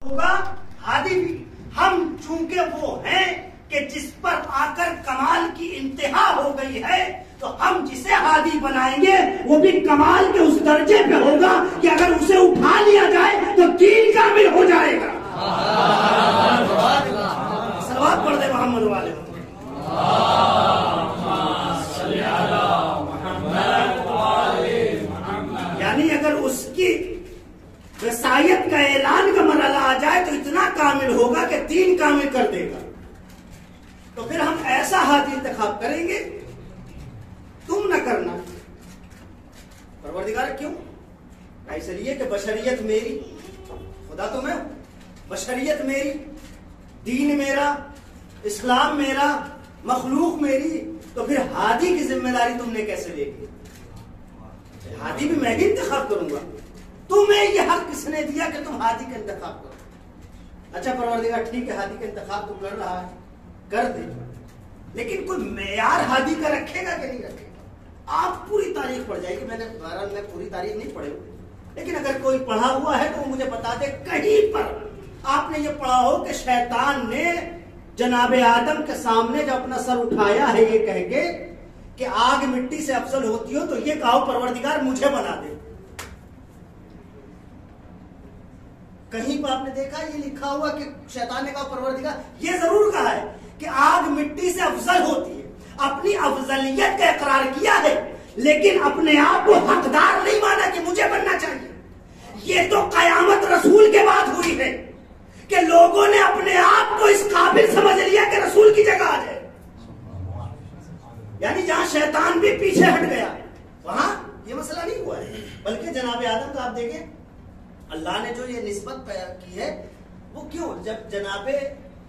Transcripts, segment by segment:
होगा हादी भी। हम चूंकि वो हैं कि जिस पर आकर कमाल की इंतहा हो गई है, तो हम जिसे हादी बनाएंगे वो भी कमाल के उस दर्जे पे होगा कि अगर उसे उठा लिया जाए तो दीन कामिल हो जाएगा। सलवात पढ़ दे मोहम्मद वाले। यानी अगर उसकी वसायत का ऐलान का मरहला आ जाए तो इतना कामिल होगा कि दीन कामिल कर देगा। तो फिर हम ऐसा हादी इंतखाब करेंगे, तुम न करना। परवरदिगार क्यों? इसलिए कि बशरियत मेरी, खुदा तो मैं, बशरियत मेरी, दीन मेरा, इस्लाम मेरा, मखलूक मेरी। तो फिर हादी की जिम्मेदारी तुमने कैसे ले ली? हादी भी मैं ही इंतखाब करूंगा। तुम्हें यह हक किसने दिया कि तुम हादी का इंतखाब करो? अच्छा परवरदिगार ठीक है, हादी का इंतखाब तुम कर रहा है, कर दे, लेकिन कोई मेयार हादी का रखेगा कि नहीं रखेगा? आप पूरी तारीख पढ़ जाएगी। मैंने बहरहाल मैं पूरी तारीख नहीं पढ़ी, लेकिन अगर कोई पढ़ा हुआ है तो वो मुझे बता दे कहीं पर आपने ये पढ़ा हो कि शैतान ने जनाबे आदम के सामने जब अपना सर उठाया है ये कह के कि आग मिट्टी से अफजल होती हो, तो ये कहो परवरदिगार मुझे बना दे। कहीं पर आपने देखा ये लिखा हुआ कि शैतान ने कहा परवरदिगार? ये जरूर कहा है कि आग मिट्टी से अफजल होती है, अपनी अफजलियत का इकरार किया है, लेकिन अपने आप को हकदार नहीं माना कि मुझे बनना चाहिए। ये तो कयामत रसूल के बाद हुई है कि लोगों ने अपने आप को इस काबिल समझ लिया कि रसूल की जगह आ जाए। यानी जहां शैतान भी पीछे हट गया वहां ये मसला नहीं हुआ है, बल्कि जनाबे आदम का आप देखें अल्लाह ने जो ये निस्बत की है वो क्यों? जब जनाबे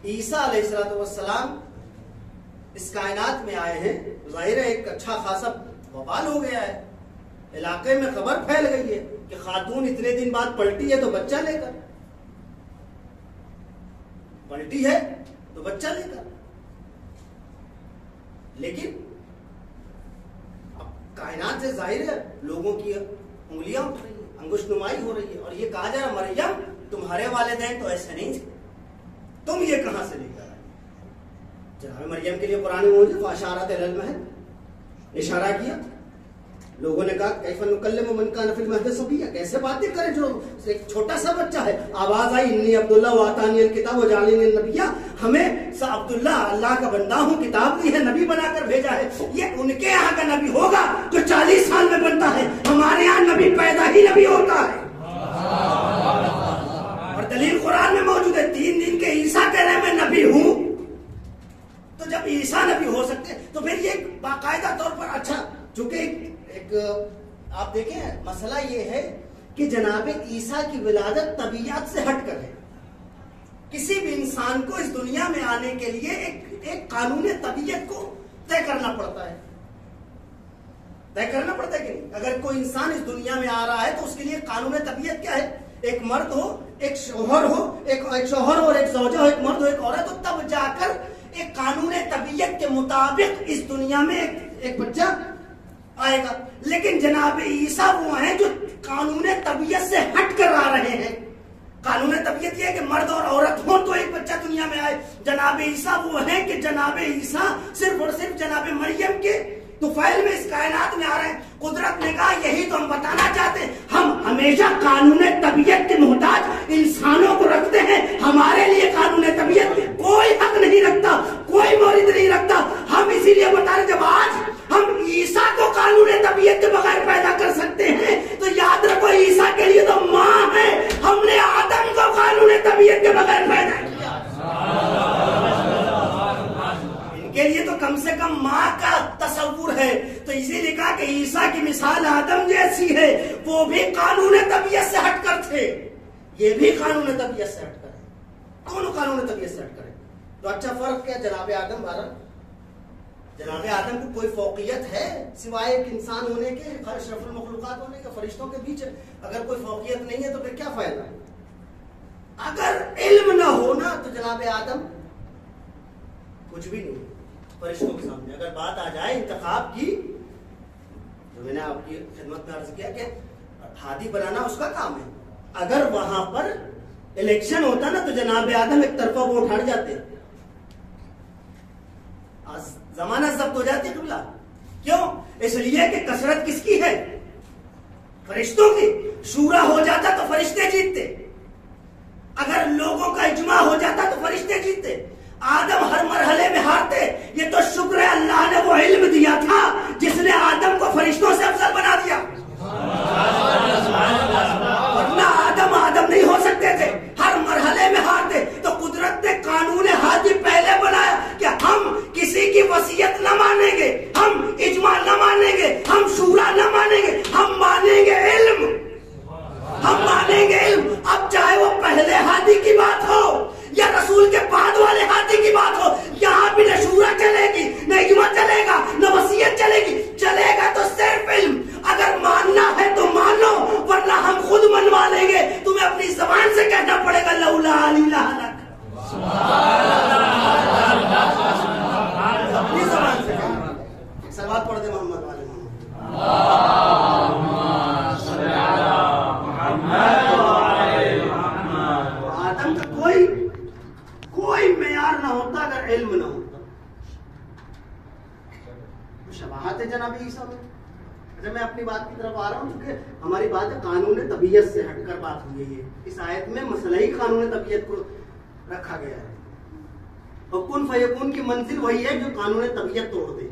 ईसा अलैहिस्सलाम इस कायनात में आए हैं, जाहिर है एक अच्छा खासा बवाल हो गया है, इलाके में खबर फैल गई है कि खातून इतने दिन बाद पलटी है तो बच्चा लेकर, पलटी है तो बच्चा लेकर। लेकिन अब कायनात से जाहिर है लोगों की उंगलियां उठ रही है, अंगुशनुमाई हो रही है, और ये कहा जा रहा मरियम तुम्हारे वालिदैन तो ऐसे नहीं थे, तुम ये कहां से लेकर आए? जनाब मरियम के लिए कुरान में मौजूद फाशारत इल्म है, इशारा किया। लोगों ने कहा कैफ़ नुकल्लिमु मन कान फ़िल महदी सबिय्या, कैसे बातें करें जो एक छोटा सा बच्चा है। आवाज आई इन्नी अब्दुल्लाह व आतानियल किताब व जाअलनी नबिय्या, हमें अब्दुल्ला अल्लाह का बंदा हूं, किताब दी है, नबी बनाकर भेजा है। ये उनके यहाँ का नबी होगा जो 40 साल में बनता है, हमारे यहाँ नबी पैदा ही नबी होता है। और दलील कुरान में मौजूद है, 3 दिन के ईसा कह रहे मैं नबी हूं, तो जब ईसा नबी हो सकते तो फिर ये बाकायदा तौर पर अच्छा, चूंकि एक आप देखें मसला ये है कि जनाबे ईसा की विलादत तबीयत से हटकर है। किसी भी इंसान को इस दुनिया में आने के लिए एक कानून तबीयत को तय करना पड़ता है, तय करना पड़ता है कि नहीं? अगर कोई इंसान इस दुनिया में आ रहा है तो उसके लिए कानून तबीयत क्या है? एक मर्द हो, एक शौहर हो, एक शौहर और एक ज़ौजा हो, एक मर्द हो एक औरत हो, तब जाकर एक कानून तबीयत के मुताबिक इस दुनिया में एक बच्चा आएगा। लेकिन जनाब ईसा वो हैं जो कानून तबीयत से हट कर आ रहे हैं। कानून तबीयत ये है कि मर्द और औरत हो तो एक बच्चा दुनिया में आए। जनाब ईसा वो हैं कि जनाब ईसा सिर्फ और सिर्फ जनाब मरियम के तुफैल में इस कायनात में आ रहे हैं। कुदरत ने कहा यही तो हम बताना चाहते हैं, हम हमेशा कानून तबीयत के मोहताज इंसानों को रखते हैं, हमारे लिए कानून तबीयत कोई हक नहीं रखता, कोई मौलिद नहीं रखता। हम इसीलिए बता रहे जब आज हम ईसा को कानून तबीयत के बगैर पैदा कर सकते हैं तो याद रखो ईसा के लिए तो माँ है, हमने आदम को कानून तबीयत के बगैर पैदा किया, इनके लिए तो कम से कम माँ का तस्वुर है। तो इसीलिए कहा कि ईसा की मिसाल आदम जैसी है, वो भी कानून तबीयत से हटकर थे, ये भी कानून तबीयत से हटकर है, दोनों कानून तबीयत से हटकर है। तो अच्छा फर्क क्या? जनाबे आदम भारत, जनाबे आदम को कोई फौकियत है सिवाय एक इंसान होने के, अशरफुल मखलूकात होने के, फरिश्तों के बीच अगर कोई फौकियत नहीं है तो फिर क्या फायदा है? अगर इल्म ना हो ना तो जनाबे आदम कुछ भी नहीं फरिश्तों के सामने। अगर बात आ जाए इंतखाब की, जो मैंने आपकी खिदमत में अर्ज किया कि हादी बनाना उसका काम है, अगर वहां पर इलेक्शन होता ना तो जनाब आदम एक तरफा वोट हट जाते, आज जमाना जब्त हो जाती किबला। क्यों? इसलिए कि कसरत किसकी है? फरिश्तों की। शूरा हो जाता तो फरिश्ते जीतते, अगर लोगों का इज्मा हो जाता तो फरिश्ते जीतते। आदम हर मरहले में हारते। ये तो शुक्र है अल्लाह ने वो इल्म दिया था जिसने आदम को फरिश्तों से अफजल बना दिया, वरना आदम नहीं हो सकते थे, हर मरहले में हारते। तो कुदरत ने कानून हादी पहले बनाया कि हम किसी की वसीयत न मानेंगे, हम इज्मा न मानेंगे, हम शूरा न मानेंगे, हम मानेंगे इल्म, हम मानेंगे इल्म। अब चाहे वो पहले हादी की बात हो या रसूल के बाद वाले हादी की बात हो, यहाँ भी न शूरा चलेगी, न इज्मा चलेगा, न वसीयत चलेगी, चलेगा तो सिर्फ इल्म। अगर मानना है तो मानो, वरना हम खुद मनवा लेंगे। तुम्हें अपनी जबान से कहना पड़ेगा लौला इलाहा लक, अपनी जबान से कहना। सलवात पढ़ दे मोहम्मद वाले आदम का कोई मेयार ना होता अगर इल्म ना होता। शबाहत है जनाब ईसा में। अच्छा, मैं अपनी बात की तरफ आ रहा हूँ क्योंकि हमारी बात है कानून तबीयत से हटकर बात हुई है। इस आयत में मसला ही कानून तबीयत को रखा गया है, और कुन फयकून की मंजिल वही है जो कानून तबीयत तोड़ दे।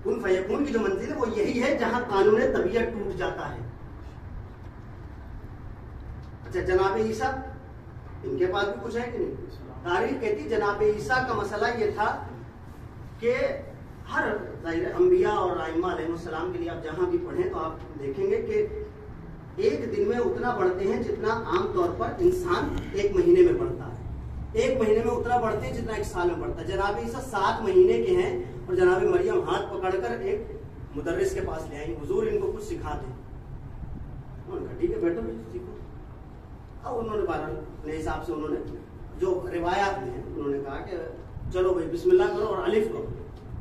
कुन फयकून की जो मंजिल है वो यही है जहां कानून तबीयत टूट जाता है। अच्छा, जनाब ईसा इनके पास भी कुछ है कि नहीं? तारीख कहती जनाब ईसा का मसला ये था कि हर अंबिया और आइम्मा अलैहिस्सलाम के लिए आप जहां भी पढ़ें तो आप देखेंगे कि एक दिन में उतना बढ़ते हैं जितना आमतौर पर इंसान एक महीने में बढ़ता है। एक महीने में उतना बढ़ते हैं जितना एक साल में बढ़ता है। जनाब ईसा 7 महीने के हैं और जनाब मरियम हाथ पकड़कर एक मुदर्रिस के पास ले आई, हुजूर इनको कुछ सिखा दें। उन्होंने कहा ठीक है बैठो सीखो। अब उन्होंने अपने हिसाब से उन्होंने जो रिवायात में उन्होंने कहा कि चलो भाई बिस्मिल्लाह करो और अलिफ करो,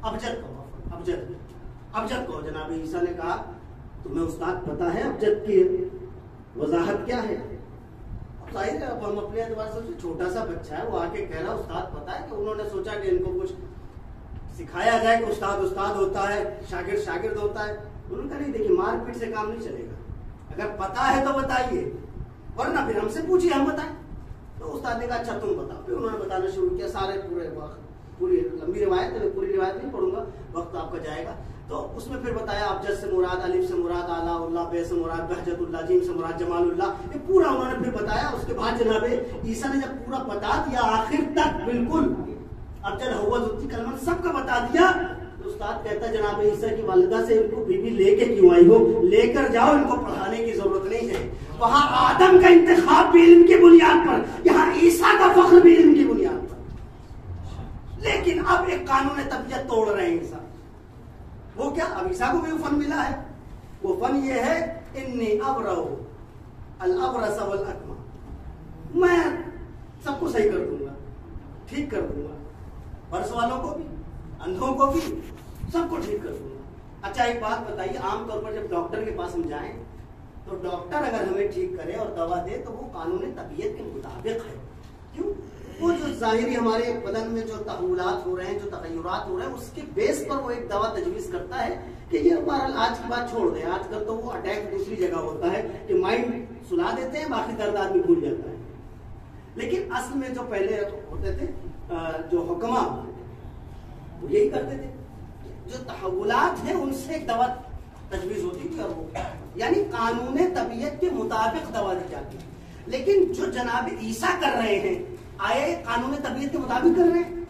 अबजद कहो, अबजद कहो। जनाब ईसा ने कहा तुम्हें उस्ताद पता है अबजद की वजाहत क्या है? अब जाहिर है, अब हम अपने एतबार से छोटा सा बच्चा है, वो आके कह रहा उस्ताद पता है, कि उन्होंने सोचा कि इनको कुछ सिखाया जाए कि उस्ताद उस्ताद होता है, शागिर्द शागिर्द होता है। उन्होंने कहा नहीं, देखिए मारपीट से काम नहीं चलेगा, अगर पता है तो बताइए, वरना फिर हमसे पूछिए, हम बताएं। तो उस्ताद ने कहा अच्छा तुम बताओ। फिर उन्होंने बताना शुरू किया, सारे पूरी लंबी रिवायत है, पूरी रिवायत नहीं पढ़ूंगा, वक्त आपका जाएगा। तो उसमें फिर बताया अबजद से मुराद, अलिफ से मुराद आला उल्लाह, बे से मुराद बहजतुल्लाह, जीम से मुराद जमालुल्लाह, ये पूरा उन्होंने फिर बताया। उसके बाद जनाब ईसा ने जब पूरा बता दिया आखिर तक बिल्कुल अबजद हुआ जुत्ती कलमन सबका बता दिया, तो उस्ताद कहता जनाब ईसा की वालिदा से इनको बीबी लेके क्यों आई हो? लेकर जाओ, इनको पढ़ाने की जरूरत नहीं है। वहां आदम का इंतखाब भी इल्म की बुनियाद पर, यहाँ ईसा का फख्र भी इल्म की बुनियाद पर। लेकिन अब एक कानून तबीयत तोड़ रहे हैं इंसान। वो क्या? अब ईसा को भी फन मिला है। वो फन ये है इन्नी अबरऊ अल अबरस वल अकमा, मैं सबको सही कर दूंगा, ठीक कर दूंगा, बरस वालों को भी, अंधों को भी, सबको ठीक कर दूंगा। अच्छा एक बात बताइए, आमतौर पर जब डॉक्टर के पास हम जाएं तो डॉक्टर अगर हमें ठीक करे और दवा दे तो वो कानून तबीयत के मुताबिक है। क्यों? वो जो जाहिरी हमारे बदन में जो तहव्वुलात हो रहे हैं, जो तगय्युरात हो रहे हैं, उसके बेस पर वो एक दवा तजवीज करता है कि ये बहरहाल आज की बात छोड़ दें। आजकल तो वो अटैक दूसरी जगह होता है कि माइंड सुला देते हैं, बाकी दर्द आदमी भूल जाता है। लेकिन असल में जो पहले होते थे जो हुक्मा वो यही करते थे, जो तहव्वुलात हैं उनसे एक दवा तजवीज होती थी, और वो यानी कानून तबीयत के मुताबिक दवा दी जाती है। लेकिन जो जनाब ईसा कर रहे हैं, आए कानून तबीयत के मुताबिक कर रहे हैं।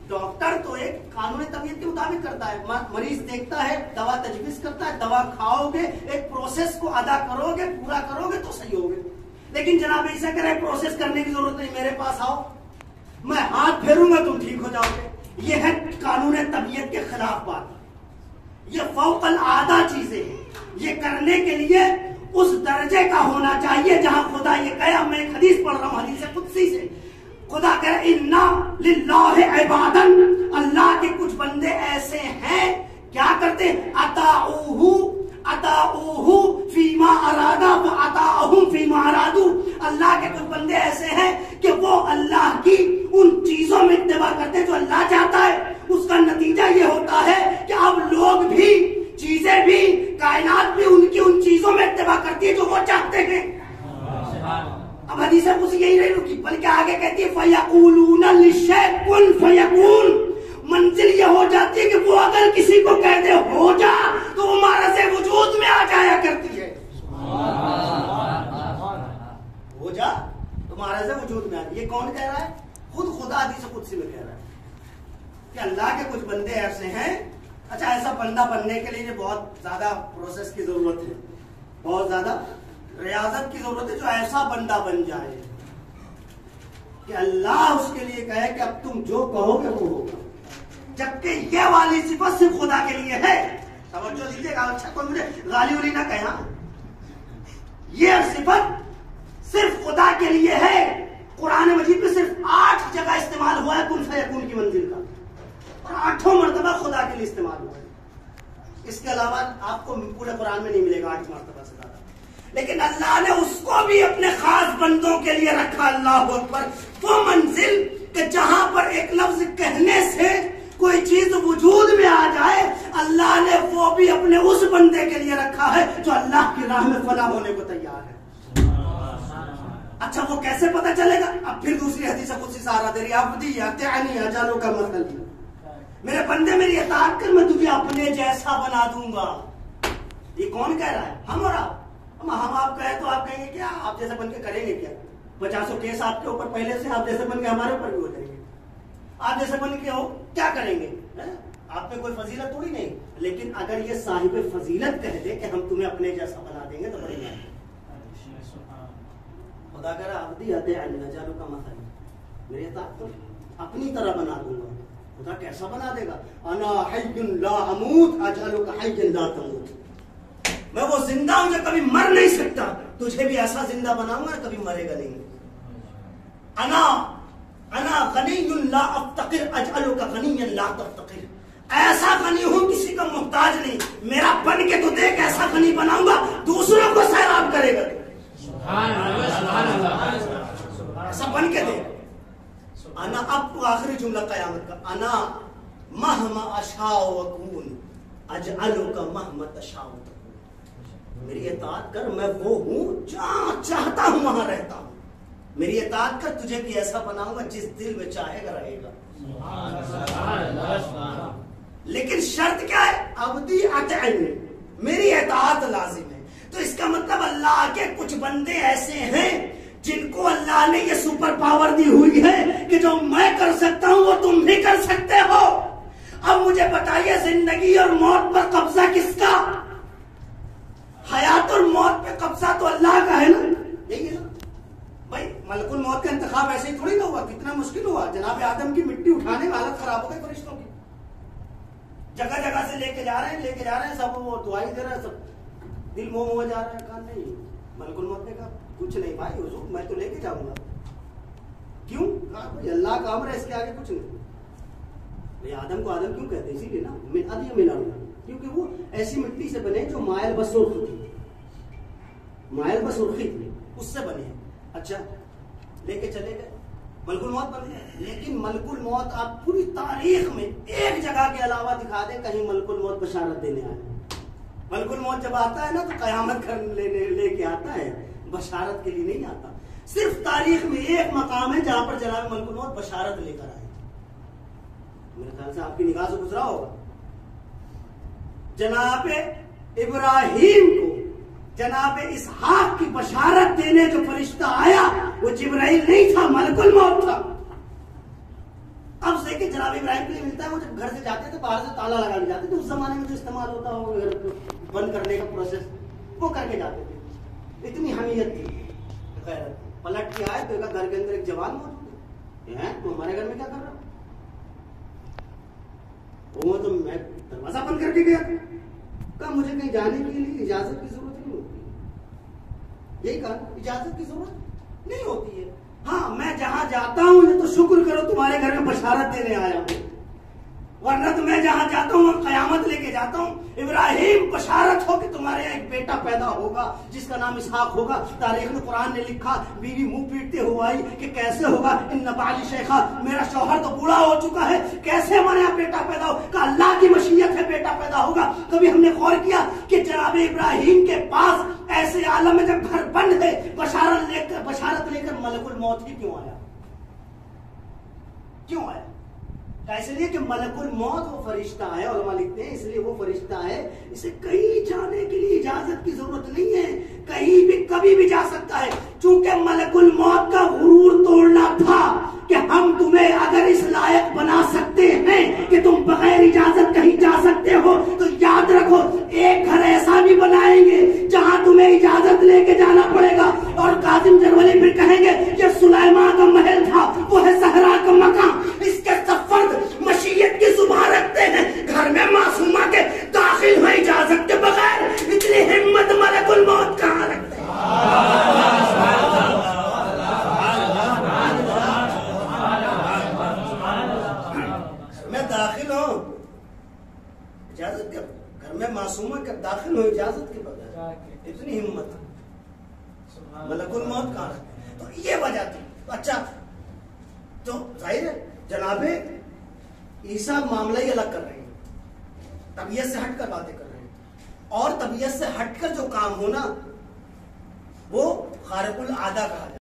डॉक्टर तो एक कानून तबीयत के मुताबिक करता है, मरीज देखता है, दवा तजवीज करता है, दवा खाओगे, एक प्रोसेस को अदा करोगे, पूरा करोगे तो सही होगे। लेकिन जनाब ईसा कह रहे प्रोसेस करने की जरूरत नहीं, मेरे पास आओ, मैं हाथ फेरूंगा तुम ठीक हो जाओगे। यह है कानून तबीयत के खिलाफ बात। ये फौकल आदा चीजें हैं, ये करने के लिए उस दर्जे का होना चाहिए जहां खुदा ये कहे। मैं एक हदीस पढ़ रहा हूं, हदीस कुदसी से, खुदा कहे इन्ना लिल्लाहि इबादन, अल्लाह के कुछ बंदे ऐसे हैं क्या करते हैं, अताऊहु अताऊहु फीमा अरादा व अताअहुम फीमा अरादू। अल्लाह के कुछ बंदे ऐसे हैं कि वो अल्लाह की उन चीजों में इत्तेबा करते हैं जो अल्लाह चाहता है। उसका नतीजा ये होता है कि अब लोग भी, चीजें भी, कायनात भी उनकी उन चीजों में इत्तेबा करती है जो वो चाहते हैं। अब हदीस कुछ यही नहीं रुकी, बल्कि आगे कहती है फयकूलूना लिशै कुन फयकून। मंजिल ये हो जाती है कि वो अगर किसी को कह दे हो जा तो वो मारा से वजूद में आ जाया करती है। हो जा तो मारा से वजूद में आ। ये कौन कह रहा है? खुद खुदा हदीस कुदसी में कह रहा है कि अल्लाह के कुछ बंदे ऐसे हैं। अच्छा, ऐसा बंदा बनने के लिए बहुत ज्यादा प्रोसेस की जरूरत है, बहुत ज्यादा रियाजत की जरूरत है, जो ऐसा बंदा बन जाए कि अल्लाह उसके लिए कहे कि अब तुम जो कहोगे वो होगा। जबकि ये वाली सिफत सिर्फ खुदा के लिए है। तवज्जो दीजिएगा, अच्छा कोई मुझे गाली उली ना कहे। ये सिफत सिर्फ खुदा के लिए है। कुरान मजीद में सिर्फ 8 जगह इस्तेमाल हुआ है कुन फयकून की मंजिल का, और 8 मरतबा खुदा के लिए इस्तेमाल हुआ है। इसके अलावा आपको पूरे कुरान में नहीं मिलेगा 8 मरतबा से ज्यादा। लेकिन अल्लाह ने उसको भी अपने खास बंदों के लिए रखा। अल्लाह अकबर। वो मंजिल कि जहां पर एक लफ्ज कहने से कोई चीज वजूद में आ जाए, अल्लाह ने वो भी अपने उस बंदे के लिए रखा है जो अल्लाह की राह में फना होने को तैयार है। अच्छा, वो कैसे पता चलेगा? अब फिर दूसरी हदीस कुछ सहारा दे रही है, अब्दी अतिअनी अजालो का मसली। मेरे बंदे मेरी इताअत कर, मैं तुझे अपने जैसा बना दूंगा। ये कौन कह रहा है? हम और आप। हम आप कहे तो आप कहेंगे क्या आप जैसे बन के करेंगे क्या? 50 केस आपके ऊपर पहले से, आप जैसे बन के हमारे ऊपर भी हो जाएंगे। आप जैसे बन के हो क्या करेंगे? आप में कोई फजीलत थोड़ी नहीं। लेकिन अगर ये साहिब फजीलत कह दे कि हम तुम्हें अपने जैसा बना देंगे तो बड़ी बात। खुदा कह रहा अब्दी अजालो का मसली, मेरे इताअत तो अपनी तरह बना दूंगा। खुदा कैसा बना देगा? अना हय्युन ला अमूत अजालो का हय्यन ला तमूत। मैं वो जिंदा हूं जो कभी मर नहीं सकता, तुझे भी ऐसा जिंदा बनाऊंगा कभी मरेगा नहीं। अना गनियुन ला अफ्तकिर अजअलु का गनियन ला तफ्तकिर। ऐसा गनी हूं किसी का मुहताज नहीं। मेरा बन के तो देख, ऐसा गनी बनाऊंगा दूसरों को सैराब करेगा। ऐसा बन के देख। अना, अब आखिरी जुमला कयामत का, अना महमा अशाओ वकून अजअलु का महमा तशाओ तकून। मेरी इताअत कर, मैं वो हूं जहां चाहता हूं वहां रहता हूं। मेरी इताअत कर, तुझे भी ऐसा बनाऊंगा जिस दिल में चाहेगा रहेगा। लेकिन शर्त क्या है? अब्दी अतअनी, मेरी इताअत लाजिम है। तो इसका मतलब अल्लाह के कुछ बंदे ऐसे हैं जिनको अल्लाह ने ये सुपर पावर दी हुई है कि जो मैं कर सकता हूं वो तुम भी कर सकते हो। अब मुझे बताइए, जिंदगी और मौत पर कब्जा किसका? हयात और मौत पे कब्जा तो अल्लाह का है ना। यही है ना भाई। मलकुल मौत का इंतखाब ऐसे ही थोड़ी ना हुआ, कितना मुश्किल हुआ। जनाब आदम की मिट्टी उठाने में हालत खराब हो गई फरिश्तों की। जगह जगह से लेके जा रहे हैं सब वो दुआई दे रहे हैं, सब दिल मोह हो जा रहा है। कहा नहीं, मलकुल मौत ने कहा कुछ नहीं भाई हुजूर, मैं तो लेके जाऊंगा। क्यों? कहा अल्लाह का अमर है, इसके आगे कुछ नहीं। भाई आदम को आदम क्यों कहते? इसीलिए ना मिन अदी मिन अल्लाह, क्योंकि वो ऐसी मिट्टी से बने जो मायल बसुर्ख थी, मायल बसुर्खी थी, उससे बने। अच्छा, लेके चले गए, मलकुल मौत बन गया। लेकिन मलकुल मौत आप पूरी तारीख में एक जगह के अलावा दिखा दें कहीं मलकुल मौत बशारत देने आए। मलकुल मौत जब आता है ना तो कयामत लेके आता है, बशारत के लिए नहीं आता। सिर्फ तारीख में एक मकाम है जहां पर जनाब मलकुल मौत बशारत लेकर आए। मेरे ख्याल से आपकी निगाह से गुजरा होगा। जनाब इब्राहिम को जनाब इसहाक की बशारत देने जो फरिश्ता आया वो जिब्राइल नहीं था, मलकुल मौत था। अब से कि जनाब इब्राहिम के लिए मिलता है, वो जब घर से जाते थे बाहर से ताला लगा के जाते थे। उस जमाने में जो इस्तेमाल होता हो बंद करने का प्रोसेस, वो करके जाते थे। इतनी हमीयत थी, गैरत। पलट के आए तो घर के अंदर एक जवान मौजूद है, तो हमारे घर में क्या कर रहा? वो तो मैं दरवाजा बंद करके गया। कहा मुझे कहीं जाने के लिए इजाजत की जरूरत नहीं होती। यही कहा, इजाजत की जरूरत नहीं होती है। हाँ, मैं जहां जाता हूं तो शुक्र करो तुम्हारे घर में बशारत देने आया हूं। वरना तो मैं जहां जाता हूं कयामत लेके जाता हूं। इब्राहिम बशारत हो कि तुम्हारे यहाँ एक बेटा पैदा होगा जिसका नाम इसहाक होगा। तारीख में कुरान ने लिखा, बीवी मुंह पीटते हुए आई कि कैसे होगा, इन नबाली शेखा, मेरा शौहर तो बूढ़ा हो चुका है, कैसे हमारे यहाँ बेटा पैदा होगा? अल्लाह की मशीयत है, बेटा पैदा होगा। कभी हमने गौर किया कि जनाब इब्राहिम के पास ऐसे आलम में जब घर बंद है, बशारत लेकर मलकुल मौत ही क्यों आया? क्यों आया? इसलिए कि मलकुल मौत वो फरिश्ता है, उलमा लिखते हैं इसलिए वो फरिश्ता है, इसे कहीं जाने के लिए इजाजत की जरूरत नहीं है, कहीं भी कभी भी जा सकता है। चूंकि मलकुल मौत का गुरूर तोड़ना था कि हम तुम्हें अगर इस लायक बना सकते हैं कि तुम बगैर इजाजत कहीं जा सकते हो, तो याद रखो एक घर ऐसा भी बनाएंगे जहां तुम्हें इजाजत लेके जाना पड़ेगा। और कासिम जरवली फिर कहेंगे ये सुलाइमान का महल था, वो है सहरा का मकान। इसके सफर्द मशीयत की जुबान रखते हैं, घर में मासूमा के दाखिल हुए इजाजत के बगैर। इतनी हिम्मत मलकुल मौत कहां रखते हैं? मैं दाखिल हूं इजाजत के, घर में मासूमा के दाखिल हो इजाजत के बगैर, इतनी हिम्मत मलकुल मौत कहां रखते हैं? तो ये वजह थी। तो अच्छा, तो जाहिर है जनाबे ईसा मामला ही अलग कर रहे हैं, तबीयत से हटकर बातें कर रहे हैं। और तबीयत से हटकर जो काम हो ना, वो खारिकुल आदा कहा जाए।